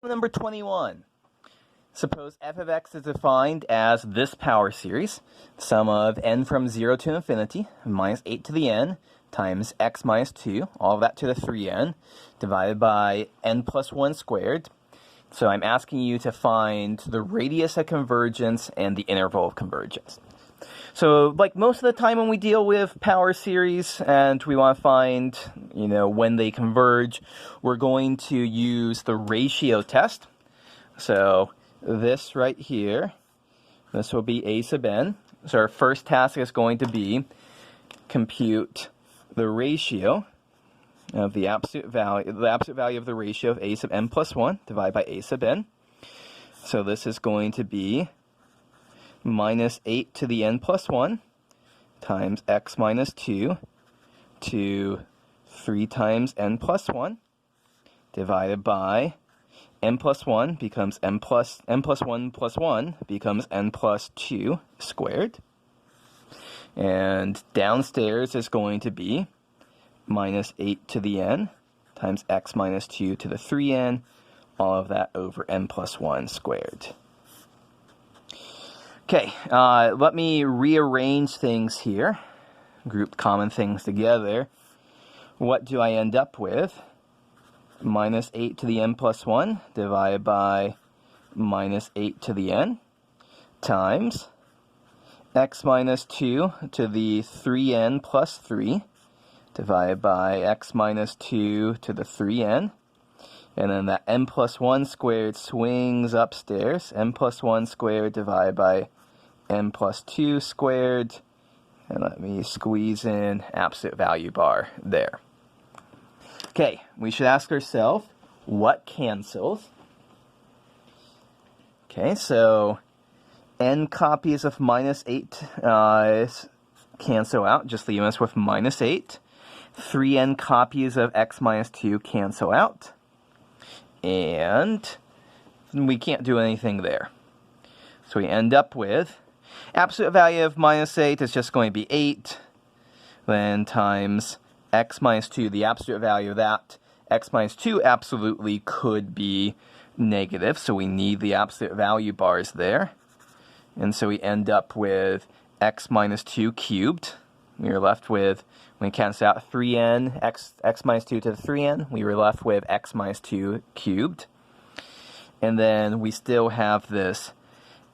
Number 21. Suppose f of x is defined as this power series, sum of n from 0 to infinity, minus 8 to the n, times x minus 2, all of that to the 3n, divided by n plus 1 squared. So I'm asking you to find the radius of convergence and the interval of convergence. So, like most of the time when we deal with power series and we want to find, when they converge, we're going to use the ratio test. So, this right here, this will be a sub n. So our first task is going to be compute the ratio of the absolute value of the ratio of a sub n plus 1 divided by a sub n. So this is going to be minus 8 to the n plus 1 times x minus 2 to 3 times n plus 1 divided by n plus 1 becomes n plus 1 plus 1 becomes n plus 2 squared. And downstairs is going to be minus 8 to the n times x minus 2 to the 3n, all of that over n plus 1 squared. Okay, let me rearrange things here, group common things together. What do I end up with? Minus 8 to the n plus 1 divided by minus 8 to the n times x minus 2 to the 3n plus 3 divided by x minus 2 to the 3n. And then that n plus 1 squared swings upstairs. N plus 1 squared divided by n plus 2 squared. And let me squeeze in absolute value bar there. Okay, we should ask ourselves, what cancels? Okay, so n copies of minus 8 cancel out, just leaving us with minus 8. 3n copies of x minus 2 cancel out. And we can't do anything there. So we end up with absolute value of minus 8 is just going to be 8, then times x minus 2, the absolute value of that. X minus 2 absolutely could be negative, so we need the absolute value bars there. And so we end up with x minus 2 cubed. We are left with, when we cancel out 3n, x minus 2 to the 3n, we were left with x minus 2 cubed. And then we still have this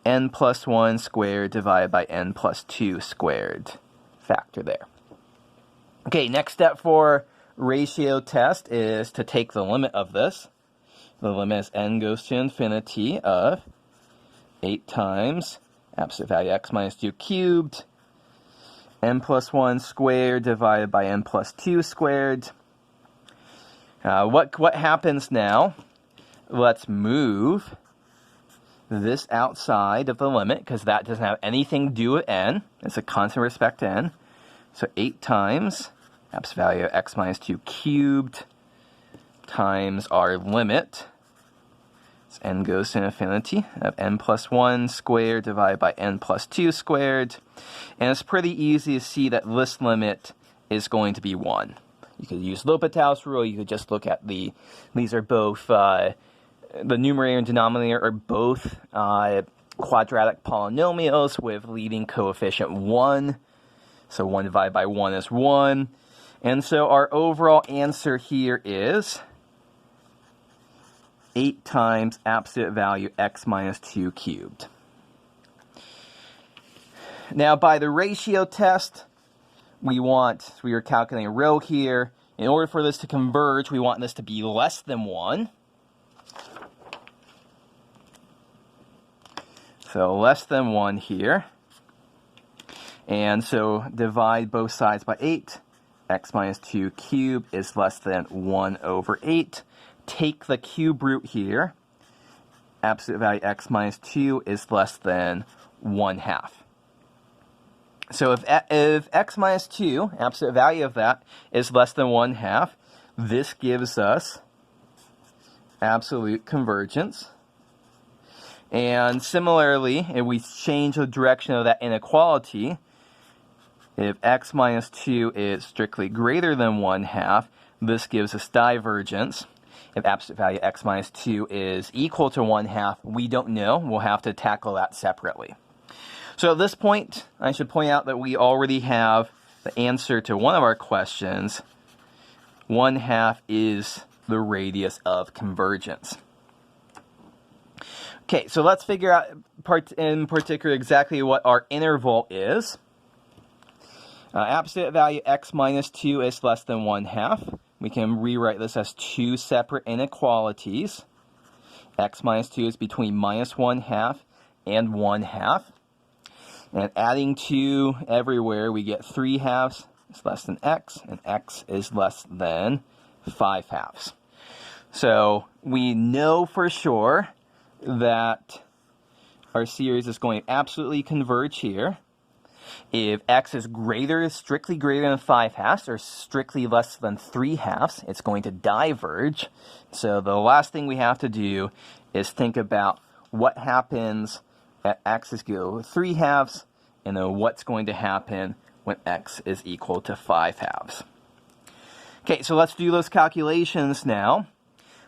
n plus 1 squared divided by n plus 2 squared factor there. Okay, next step for ratio test is to take the limit of this. The limit is n goes to infinity of 8 times absolute value x minus 2 cubed, n plus 1 squared divided by n plus 2 squared. What happens now? Let's move this outside of the limit, because that doesn't have anything to do with n. It's a constant with respect to n. So 8 times absolute value of x minus 2 cubed times our limit. So n goes to infinity of n plus 1 squared divided by n plus 2 squared. And it's pretty easy to see that this limit is going to be 1. You could use L'Hopital's rule. You could just look at these are both, the numerator and denominator are both quadratic polynomials with leading coefficient 1. So 1 divided by 1 is 1. And so our overall answer here is 8 times absolute value x minus 2 cubed. Now, by the ratio test, we are calculating a row here. In order for this to converge, we want this to be less than 1. So less than 1 here. And so divide both sides by 8. X minus 2 cubed is less than 1 over 8. Take the cube root here. Absolute value x minus 2 is less than 1/2. So if x minus 2, absolute value of that, is less than 1/2, this gives us absolute convergence. And similarly, if we change the direction of that inequality, if x minus 2 is strictly greater than 1/2, this gives us divergence. if absolute value x minus 2 is equal to 1/2, we don't know. We'll have to tackle that separately. So at this point, I should point out that we already have the answer to one of our questions. 1/2 is the radius of convergence. Okay, so let's figure out in particular exactly what our interval is. Absolute value x minus 2 is less than 1/2. We can rewrite this as two separate inequalities. X minus 2 is between minus 1/2 and 1/2. And adding 2 everywhere, we get 3/2 is less than x, and x is less than 5/2. So we know for sure that our series is going to absolutely converge here. If x is strictly greater than 5/2 or strictly less than 3/2, it's going to diverge. So the last thing we have to do is think about what happens at x is equal to 3/2, and then what's going to happen when x is equal to 5/2. Okay, so let's do those calculations now.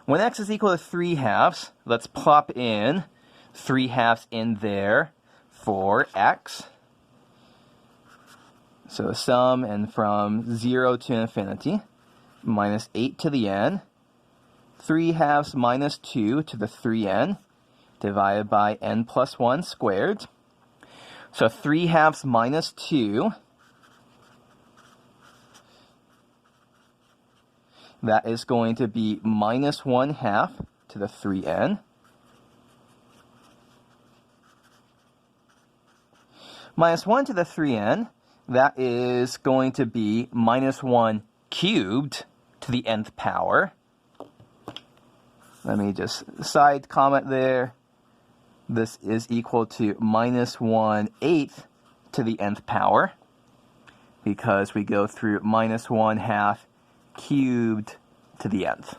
When x is equal to 3/2, let's plop in 3/2 in there for x. So sum and from 0 to infinity, minus 8 to the n, 3/2 minus 2 to the 3n, divided by n plus 1 squared. So 3/2 minus 2, that is going to be minus 1/2 to the 3n. Minus 1 to the 3n, that is going to be minus 1 cubed to the nth power. Let me just side comment there. This is equal to minus 1/8 to the nth power, because we go through minus 1/2 cubed to the nth.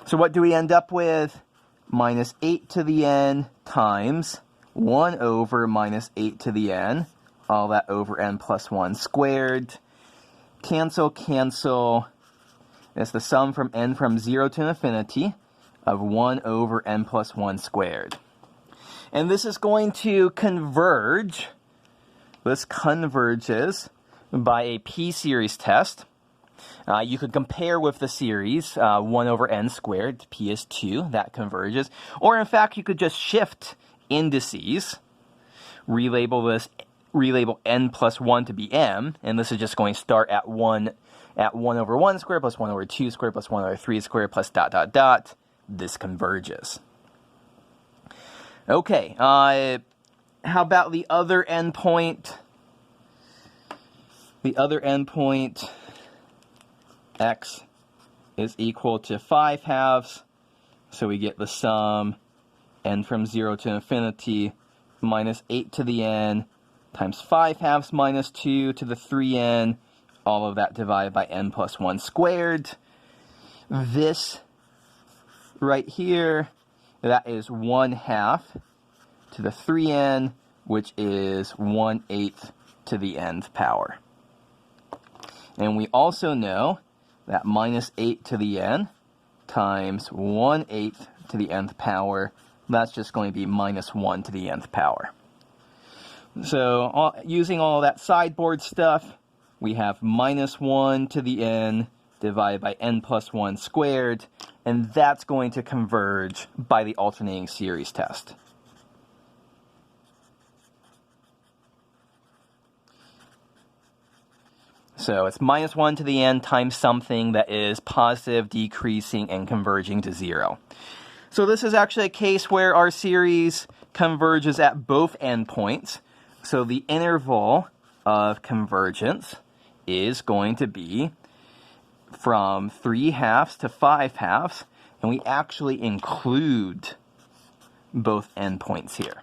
So what do we end up with? Minus 8 to the n times 1 over minus 8 to the n, all that over n plus 1 squared. Cancel, cancel. It's the sum from n from 0 to infinity of 1 over n plus 1 squared. And this is going to converge. This converges by a p-series test. You could compare with the series 1 over n squared. P is 2. That converges. Or in fact, you could just shift indices. Relabel n plus 1 to be m, and this is just going to start at 1 over 1 squared plus 1 over 2 squared plus 1 over 3 squared plus dot dot dot. This converges. Okay, how about the other endpoint? The other endpoint, x is equal to 5/2, so we get the sum n from 0 to infinity minus 8 to the n times 5/2 minus 2 to the 3n, all of that divided by n plus 1 squared. This right here, that is 1/2 to the 3n, which is 1/8 to the nth power. And we also know that minus 8 to the n times 1/8 to the nth power, that's just going to be minus 1 to the nth power. So using all that sideboard stuff, we have minus 1 to the n divided by n plus 1 squared, and that's going to converge by the alternating series test. So it's minus 1 to the n times something that is positive, decreasing, and converging to 0. So this is actually a case where our series converges at both endpoints. So the interval of convergence is going to be from 3/2 to 5/2, and we actually include both endpoints here.